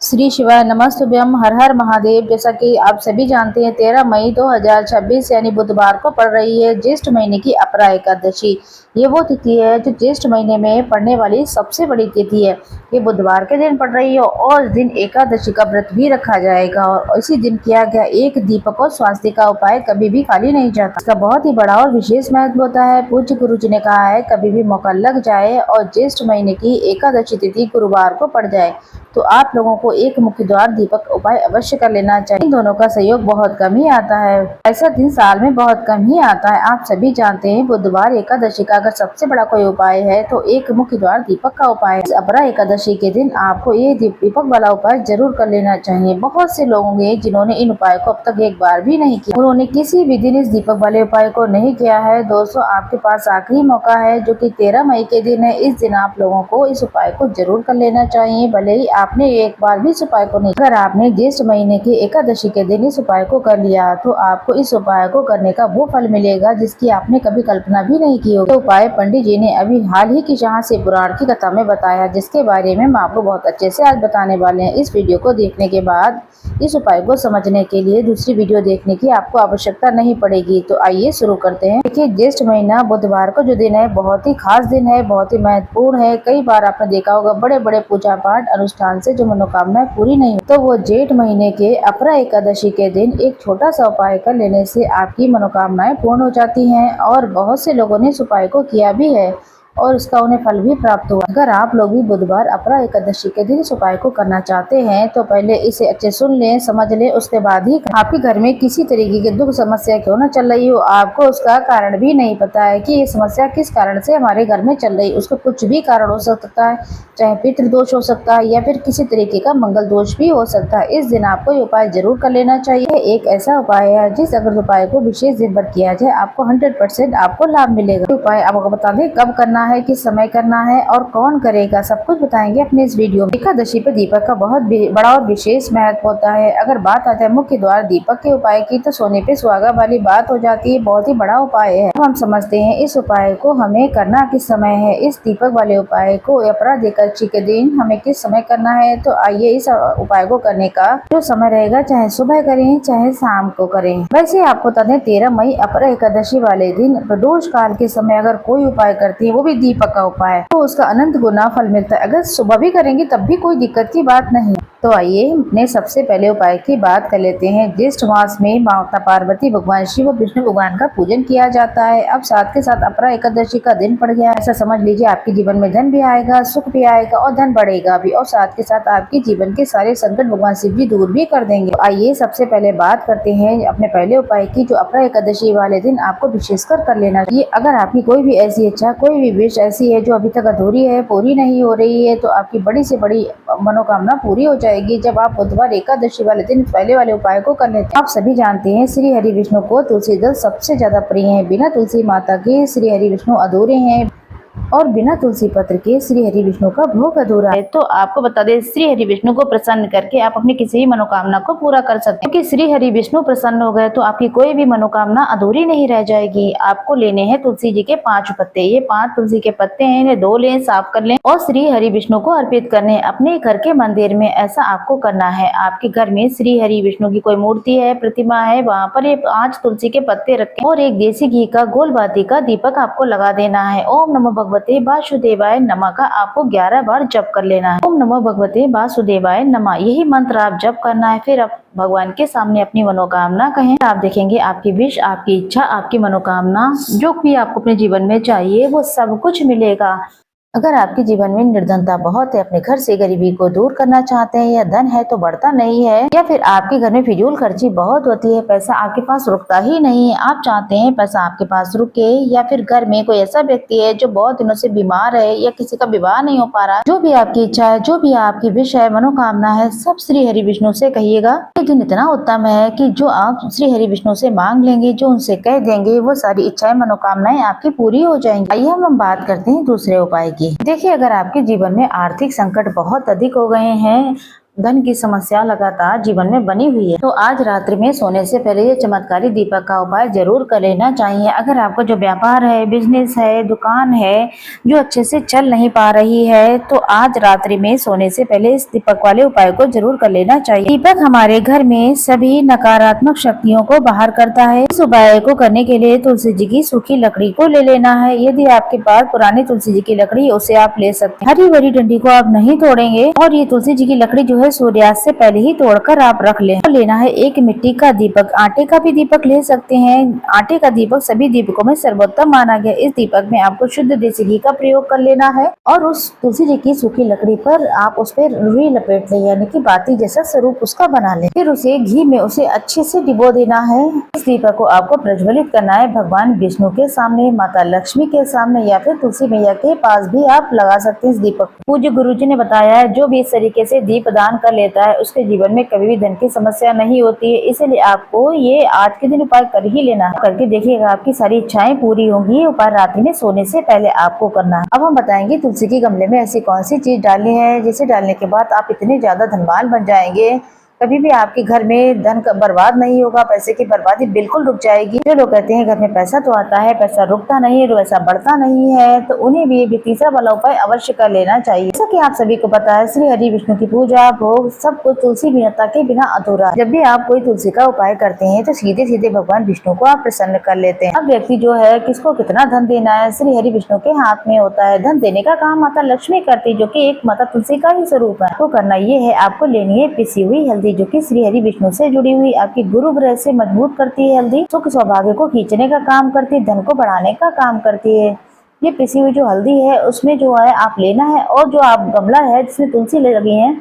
श्री शिवाय नमस्तुभ्यम। हर हर महादेव। जैसा कि आप सभी जानते हैं 13 मई 2026 यानी बुधवार को पड़ रही है ज्येष्ठ महीने की अपरा एकादशी। ये वो तिथि है जो ज्येष्ठ महीने में पड़ने वाली सबसे बड़ी तिथि है। ये बुधवार के दिन पड़ रही है और इस दिन एकादशी का व्रत भी रखा जाएगा और इसी दिन किया गया एक दीपक और स्वास्तिक का उपाय कभी भी खाली नहीं जाता। इसका बहुत ही बड़ा और विशेष महत्व होता है। पूज्य गुरु जी ने कहा है कभी भी मौका लग जाए और ज्येष्ठ महीने की एकादशी तिथि गुरुवार को पड़ जाए तो आप लोगों को एक मुख्य द्वार दीपक उपाय अवश्य कर लेना चाहिए। इन दोनों का सहयोग बहुत कम ही आता है। ऐसा दिन साल में बहुत कम ही आता है। आप सभी जानते हैं बुधवार एकादशी का अगर सबसे बड़ा कोई उपाय है तो एक मुख्य द्वार दीपक का उपाय है। अपरा एकादशी के दिन आपको ये दीपक वाला उपाय जरूर कर लेना चाहिए। बहुत से लोग होंगे जिन्होंने इन उपाय को अब तक एक बार भी नहीं किया। उन्होंने किसी भी दिन इस दीपक वाले उपाय को नहीं किया है। दोस्तों आपके पास आखिरी मौका है जो कि 13 मई के दिन है। इस दिन आप लोगों को इस उपाय को जरूर कर लेना चाहिए। भले ही आपने एक बार भी इस उपाय को नहीं, अगर आपने ज्येष्ठ महीने की एकादशी के दिन इस उपाय को कर लिया तो आपको इस उपाय को करने का वो फल मिलेगा जिसकी आपने कभी कल्पना भी नहीं की होगी। तो उपाय पंडित जी ने अभी हाल ही की जहाँ से पुराण की कथा में बताया, जिसके बारे में हम आपको बहुत अच्छे से आज बताने वाले हैं। इस वीडियो को देखने के बाद इस उपाय को समझने के लिए दूसरी वीडियो देखने की आपको आवश्यकता नहीं पड़ेगी। तो आइए शुरू करते हैं। देखिए ज्येष्ठ महीना बुधवार को जो दिन है बहुत ही खास दिन है, बहुत ही महत्वपूर्ण है। कई बार आपने देखा होगा बड़े बड़े पूजा पाठ अनुष्ठान से जो मनोकामनाएं पूरी नहीं, तो वो जेठ महीने के अपरा एकादशी के दिन एक छोटा सा उपाय कर लेने से आपकी मनोकामनाएं पूर्ण हो जाती हैं। और बहुत से लोगों ने इस उपाय को किया भी है और उसका उन्हें फल भी प्राप्त हुआ। अगर आप लोग भी बुधवार अपरा एकादशी के दिन इस उपाय को करना चाहते हैं तो पहले इसे अच्छे सुन लें, समझ लें, उसके बाद ही आपके घर में किसी तरीके की दुख समस्या क्यों न चल रही हो, आपको उसका कारण भी नहीं पता है कि ये समस्या किस कारण से हमारे घर में चल रही है। उसका कुछ भी कारण हो सकता है, चाहे पितृदोष हो सकता है या फिर किसी तरीके का मंगल दोष भी हो सकता है। इस दिन आपको ये उपाय जरूर कर लेना चाहिए। एक ऐसा उपाय है जिस अगर उपाय को विशेष दिन पर किया जाए आपको 100% आपको लाभ मिलेगा। उपाय आपको बता दें कब करना है, किस समय करना है और कौन करेगा, सब कुछ बताएंगे अपने इस वीडियो में। एकादशी पर दीपक का बहुत बड़ा और विशेष महत्व होता है। अगर बात आ जाए मुख्य द्वार दीपक के उपाय की तो सोने पे सुहागा वाली बात हो जाती है। बहुत ही बड़ा उपाय है। हम समझते हैं इस उपाय को हमें करना किस समय है। इस दीपक वाले उपाय को अपरा एकादशी के दिन हमें किस समय करना है, तो आइए इस उपाय को करने का जो समय रहेगा चाहे सुबह करें चाहे शाम को करें। वैसे आपको बता दें 13 मई अपरा एकादशी वाले दिन प्रदोष काल के समय अगर कोई उपाय करती है वो भी दीपक का उपाय तो उसका अनंत गुना फल मिलता है। अगर सुबह भी करेंगे तब भी कोई दिक्कत की बात नहीं। तो आइए अपने सबसे पहले उपाय की बात कर लेते हैं। ज्येष्ठ मास में माता पार्वती भगवान शिव और विष्णु भगवान का पूजन किया जाता है। अब साथ के साथ अपरा एकादशी का दिन पड़ गया, ऐसा समझ लीजिए आपके जीवन में धन भी आएगा, सुख भी आएगा और धन बढ़ेगा भी, और साथ के साथ आपके जीवन के सारे संकट भगवान शिव जी दूर भी कर देंगे। तो आइए सबसे पहले बात करते हैं अपने पहले उपाय की, जो अपरा एकादशी वाले दिन आपको विशेषकर कर लेना चाहिए। अगर आपकी कोई भी ऐसी इच्छा, कोई भी विश ऐसी है जो अभी तक अधूरी है, पूरी नहीं हो रही है, तो आपकी बड़ी से बड़ी मनोकामना पूरी हो जाएगी जब आप बुधवार एकादशी वाले दिन पहले वाले उपाय को कर लेते हैं। आप सभी जानते हैं श्री हरि विष्णु को तुलसी दल सबसे ज्यादा प्रिय है। बिना तुलसी माता के श्री हरि विष्णु अधूरे हैं और बिना तुलसी पत्र के श्री हरि विष्णु का भोग अधूरा है। तो आपको बता दें श्री हरि विष्णु को प्रसन्न करके आप अपनी किसी भी मनोकामना को पूरा कर सकते हैं, क्योंकि श्री हरि विष्णु प्रसन्न हो गए तो आपकी कोई भी मनोकामना अधूरी नहीं रह जाएगी। आपको लेने हैं तुलसी जी के 5 पत्ते। ये 5 तुलसी के पत्ते हैं, इन्हें धो लें, साफ कर लें और श्री हरि विष्णु को अर्पित करने अपने घर के मंदिर में। ऐसा आपको करना है। आपके घर में श्री हरि विष्णु की कोई मूर्ति है, प्रतिमा है, वहाँ पर ये 5 तुलसी के पत्ते रखें और एक देसी घी का गोल बाती का दीपक आपको लगा देना है। ओम नमो भगवते वासुदेवाय नमः का आपको 11 बार जप कर लेना है। ओम नमो भगवते वासुदेवाय नमः यही मंत्र आप जप करना है। फिर आप भगवान के सामने अपनी मनोकामना कहें। आप देखेंगे आपकी विश, आपकी इच्छा, आपकी मनोकामना जो भी आपको अपने जीवन में चाहिए वो सब कुछ मिलेगा। अगर आपके जीवन में निर्धनता बहुत है, अपने घर से गरीबी को दूर करना चाहते हैं, या धन है तो बढ़ता नहीं है, या फिर आपके घर में फिजूल खर्ची बहुत होती है, पैसा आपके पास रुकता ही नहीं है, आप चाहते हैं पैसा आपके पास रुके, या फिर घर में कोई ऐसा व्यक्ति है जो बहुत दिनों से बीमार है या किसी का विवाह नहीं हो पा रहा, जो भी आपकी इच्छा है, जो भी आपकी विश है, मनोकामना है, सब श्री हरि विष्णु से कहिएगा। ये दिन इतना उत्तम है कि जो आप श्री हरि विष्णु से मांग लेंगे, जो उनसे कह देंगे, वो सारी इच्छाएं मनोकामनाएं आपकी पूरी हो जाएंगी। आइए हम बात करते हैं दूसरे उपाय की। देखिए अगर आपके जीवन में आर्थिक संकट बहुत अधिक हो गए हैं, धन की समस्या लगातार जीवन में बनी हुई है तो आज रात्रि में सोने से पहले ये चमत्कारी दीपक का उपाय जरूर कर लेना चाहिए। अगर आपका जो व्यापार है, बिजनेस है, दुकान है जो अच्छे से चल नहीं पा रही है तो आज रात्रि में सोने से पहले इस दीपक वाले उपाय को जरूर कर लेना चाहिए। दीपक हमारे घर में सभी नकारात्मक शक्तियों को बाहर करता है। इस उपाय को करने के लिए तुलसी जी की सूखी लकड़ी को ले लेना है। यदि आपके पास पुरानी तुलसी जी की लकड़ी उसे आप ले सकते हैं। हरी भरी डंडी को आप नहीं तोड़ेंगे और ये तुलसी जी की लकड़ी जो है सूर्यास्त से पहले ही तोड़कर आप रख लें। तो लेना है एक मिट्टी का दीपक, आटे का भी दीपक ले सकते हैं। आटे का दीपक सभी दीपकों में सर्वोत्तम माना गया। इस दीपक में आपको शुद्ध देसी घी का प्रयोग कर लेना है और उस तुलसी जी की सूखी लकड़ी पर आप उस पर रुई लपेट ले, यानी कि बाती जैसा स्वरूप उसका बना ले। फिर उसे घी में उसे अच्छे से डिबो देना है। इस दीपक को आपको प्रज्वलित करना है भगवान विष्णु के सामने, माता लक्ष्मी के सामने या फिर तुलसी मैया के पास भी आप लगा सकते हैं इस दीपक। पूज्य गुरु जी ने बताया है जो भी इस तरीके से दीप दान कर लेता है उसके जीवन में कभी भी धन की समस्या नहीं होती है। इसलिए आपको ये आज के दिन उपाय कर ही लेना है। करके देखिएगा आपकी सारी इच्छाएं पूरी होंगी। उपाय रात्रि में सोने से पहले आपको करना है। अब हम बताएंगे तुलसी के गमले में ऐसी कौन सी चीज डालनी है जिसे डालने के बाद आप इतने ज्यादा धनवान बन जाएंगे, कभी भी आपके घर में धन बर्बाद नहीं होगा, पैसे की बर्बादी बिल्कुल रुक जाएगी। जो लोग कहते हैं घर में पैसा तो आता है, पैसा रुकता नहीं है, पैसा बढ़ता नहीं है, तो उन्हें भी ये तीसरा वाला उपाय अवश्य कर लेना चाहिए। जैसा कि आप सभी को पता है श्री हरि विष्णु की पूजा भोग सब कुछ तुलसी माता के बिना अधूरा है। जब भी आप कोई तुलसी का उपाय करते हैं तो सीधे सीधे भगवान विष्णु को आप प्रसन्न कर लेते हैं। अब व्यक्ति जो है किसको कितना धन देना है श्री हरि विष्णु के हाथ में होता है। धन देने का काम माता लक्ष्मी करती है जो की एक माता तुलसी का ही स्वरूप है। तो करना ये है, आपको लेनी है पिसी हुई हल्दी जो की श्री हरि विष्णु से जुड़ी हुई आपकी गुरु ग्रह से मजबूत करती है। हल्दी सुख सौभाग्य को खींचने का काम करती है, धन को बढ़ाने का काम करती है। ये पिसी हुई जो हल्दी है उसमें जो है आप लेना है और जो आप गमला है जिसमें तुलसी लगी है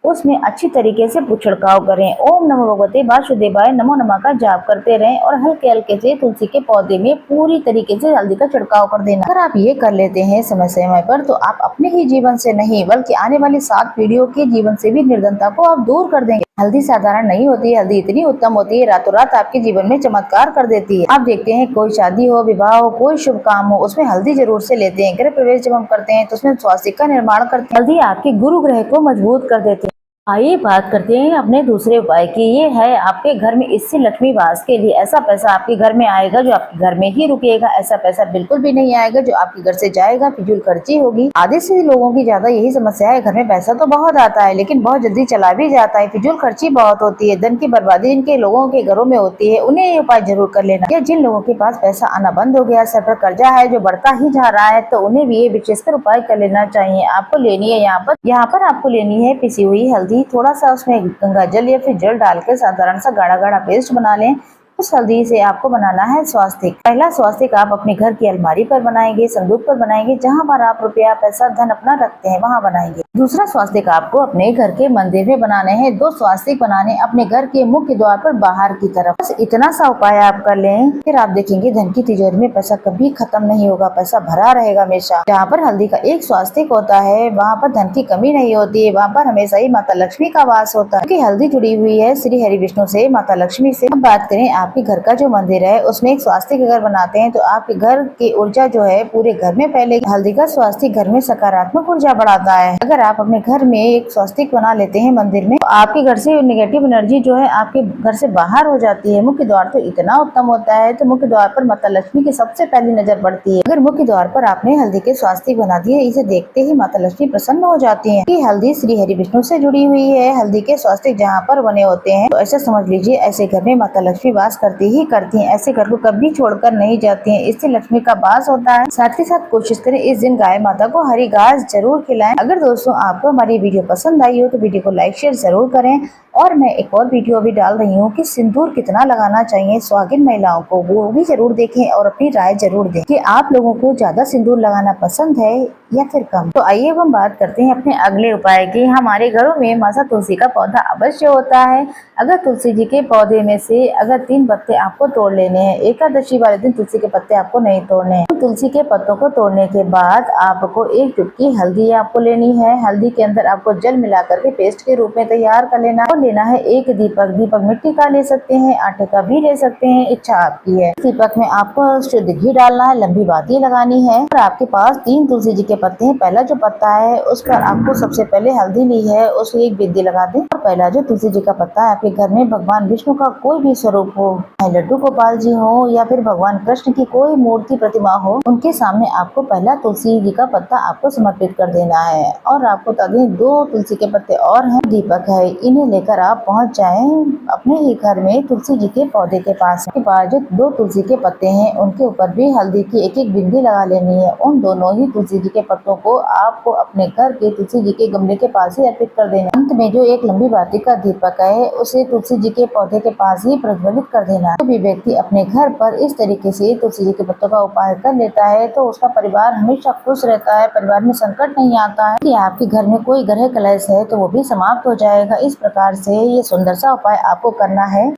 उसमें अच्छी तरीके से छिड़काव करें। ओम नमो भगवते वासुदेवाय नमो नमः का जाप करते रहें और हल्के हल्के से तुलसी के पौधे में पूरी तरीके से हल्दी का छिड़काव कर देना। अगर आप ये कर लेते हैं समय समय पर तो आप अपने ही जीवन से नहीं बल्कि आने वाली 7 पीढ़ियों के जीवन से भी निर्धनता को आप दूर कर देंगे। हल्दी साधारण नहीं होती है, हल्दी इतनी उत्तम होती है रातों रात आपके जीवन में चमत्कार कर देती है। आप देखते हैं कोई शादी हो, विवाह हो, कोई शुभ काम हो उसमें हल्दी जरूर से लेते हैं। गृह प्रवेश जब हम करते हैं तो उसमें स्वास्तिक का निर्माण करते हैं। हल्दी आपके गुरु ग्रह को मजबूत कर देते हैं। आइए बात करते हैं अपने दूसरे उपाय की। ये है आपके घर में इससे लक्ष्मी वास के लिए। ऐसा पैसा आपके घर में आएगा जो आपके घर में ही रुकेगा। ऐसा पैसा बिल्कुल भी नहीं आएगा जो आपके घर से जाएगा, फिजूल खर्ची होगी। आधे से लोगों की ज्यादा यही समस्या है, घर में पैसा तो बहुत आता है लेकिन बहुत जल्दी चला भी जाता है, फिजूल खर्ची बहुत होती है, धन की बर्बादी जिनके लोगों के घरों में होती है उन्हें ये उपाय जरूर कर लेना। या जिन लोगों के पास पैसा आना बंद हो गया, सर पर कर्जा है जो बढ़ता ही जा रहा है, तो उन्हें भी ये विशेषकर उपाय कर लेना चाहिए। आपको लेनी है यहाँ पर आपको लेनी है पिसी हुई हल्दी। थोड़ा सा उसमें गंगा जल या फिर जल डाल के साधारण सा गाढ़ा गाढ़ा पेस्ट बना लें। उस हल्दी से आपको बनाना है स्वास्तिक। पहला स्वास्तिक आप अपने घर की अलमारी पर बनाएंगे, संदूक पर बनाएंगे, जहां पर आप रुपया पैसा धन अपना रखते हैं वहां बनाएंगे। दूसरा स्वास्तिक आपको अपने घर के मंदिर में बनाने हैं। 2 स्वास्तिक बनाने अपने घर के मुख्य द्वार पर बाहर की तरफ। बस इतना सा उपाय आप कर लें, फिर आप देखेंगे धन की तिजोरी में पैसा कभी खत्म नहीं होगा, पैसा भरा रहेगा हमेशा। जहाँ पर हल्दी का एक स्वास्तिक होता है वहाँ पर धन की कमी नहीं होती है, वहाँ पर हमेशा ही माता लक्ष्मी का वास होता है क्योंकि हल्दी जुड़ी हुई है श्री हरि विष्णु से, माता लक्ष्मी से। अब बात करें आपके घर का जो मंदिर है उसमें एक स्वास्तिक अगर बनाते हैं तो आपके घर की ऊर्जा जो है पूरे घर में फैलेगी। हल्दी का स्वास्तिक घर में सकारात्मक ऊर्जा बढ़ाता है। अगर आप अपने घर में एक स्वास्तिक बना लेते हैं मंदिर में तो आपके घर से नेगेटिव एनर्जी जो है आपके घर से बाहर हो जाती है। मुख्य द्वार तो इतना उत्तम होता है तो मुख्य द्वार पर माता लक्ष्मी की सबसे पहली नजर पड़ती है। अगर मुख्य द्वार पर आपने हल्दी के स्वास्तिक बना दिए, इसे देखते ही माता लक्ष्मी प्रसन्न हो जाती है कि हल्दी श्री हरि विष्णु से जुड़ी हुई है। हल्दी के स्वास्तिक जहाँ पर बने होते हैं तो ऐसा समझ लीजिए ऐसे घर में माता लक्ष्मी वास करती ही करती हैं। ऐसे घर को कभी छोड़कर नहीं जाती हैं, इससे लक्ष्मी का वास होता है। साथ ही साथ कोशिश करें इस दिन गाय माता को हरी घास जरूर खिलाएं। अगर दोस्तों आपको हमारी वीडियो पसंद आई हो तो वीडियो को लाइक शेयर जरूर करें। और मैं एक और वीडियो अभी डाल रही हूँ कि सिंदूर कितना लगाना चाहिए सुहागिन महिलाओं को, वो भी जरूर देखें और अपनी राय जरूर दें कि आप लोगों को ज्यादा सिंदूर लगाना पसंद है या फिर कम। तो आइए हम बात करते हैं अपने अगले उपाय की। हमारे घरों में माता तुलसी का पौधा अवश्य होता है। अगर तुलसी जी के पौधे में से अगर 3 पत्ते आपको तोड़ लेने हैं। एकादशी वाले दिन तुलसी के पत्ते आपको नहीं तोड़ने हैं। तुलसी के पत्तों को तोड़ने के बाद आपको एक चुटकी हल्दी आपको लेनी है। हल्दी के अंदर आपको जल मिला करके पेस्ट के रूप में तैयार कर लेना और लेना है एक दीपक। दीपक मिट्टी का ले सकते हैं, आटे का भी ले सकते हैं, इच्छा आपकी है। दीपक में आपको शुद्ध घी डालना है, लंबी बाती लगानी है और आपके पास 3 तुलसी जी के पत्ते हैं। पहला जो पत्ता है उस पर आपको सबसे पहले हल्दी ली है, उसमें एक बिंदी लगा दें। और पहला जो तुलसी जी का पत्ता है, आपके घर में भगवान विष्णु का कोई भी स्वरूप हो, लड्डू गोपाल जी हो या फिर भगवान कृष्ण की कोई मूर्ति प्रतिमा हो, उनके सामने आपको पहला तुलसी जी का पत्ता आपको समर्पित कर देना है। और आपको ताकि 2 तुलसी के पत्ते और हैं, दीपक है, इन्हें लेकर आप पहुंच जाएं अपने ही घर में तुलसी जी के पौधे के पास। के पास जो 2 तुलसी के पत्ते हैं उनके ऊपर भी हल्दी की एक बिंदी लगा लेनी है। उन दोनों ही तुलसी जी के पत्तों को आपको अपने घर के तुलसी जी के गमले के पास ही अर्पित कर देना। अंत में जो एक लंबी बाती का दीपक है उसे तुलसी जी के पौधे के पास ही प्रज्वलित कर देना। जो भी व्यक्ति अपने घर पर इस तरीके से तुलसी जी के पत्तों का उपाय कर लेता है तो उसका परिवार हमेशा खुश रहता है, परिवार में संकट नहीं आता है। कि आपके घर में कोई ग्रह कलेश है तो वो भी समाप्त हो जाएगा। इस प्रकार से ये सुंदर सा उपाय आपको करना है।